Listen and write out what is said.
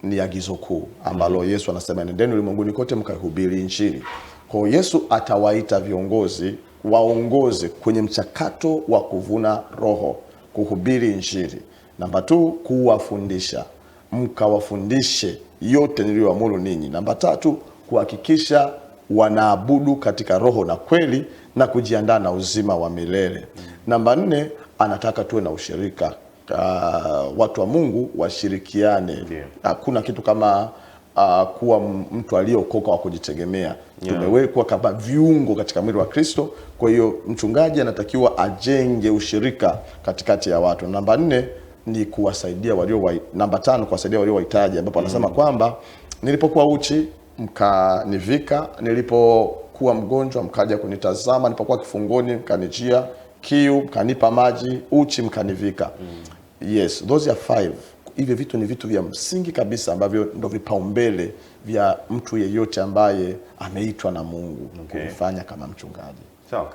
ni agizo kuu ambalo Yesu anasema nendeni ulimwenguni kote mkahubiri Injili. Kwa hiyo Yesu atawaita viongozi waongoze kwenye mchakato wa kuvuna roho, kuhubiri Injili. Namba 2, kuwafundisha, mkawafundishe yote niliyoamuru ninyi. Namba 3, kuhakikisha wanaabudu katika roho na kweli na kujiandaa na uzima wa milele. Namba 4, anataka tuwe na ushirika. Watu wa Mungu washirikiane. Hakuna kitu kama kuwa mtu aliyeokoka wa kujitegemea. Tumewekwa kama viungo katika mwili wa Kristo. Kwa hiyo mchungaji anatakiwa ajenge ushirika katikati ya watu. Namba 4 ni kuwasaidia namba 5 kuwasaidia walio wahitaji, ambapo anasema kwamba nilipokuwa uchi mkanivika, nilipokuwa mgonjwa mkaja kunitazama, nilipokuwa kifungoni mkanijia, kiu mkanipa maji, uchi mkanivika. Yes, those are 5. Hivi vitu ni vitu vya msingi kabisa ambavyo ndio vipaumbele vya mtu yeyote ambaye ameitwa na Mungu kufanya kama mchungaji. Sawa.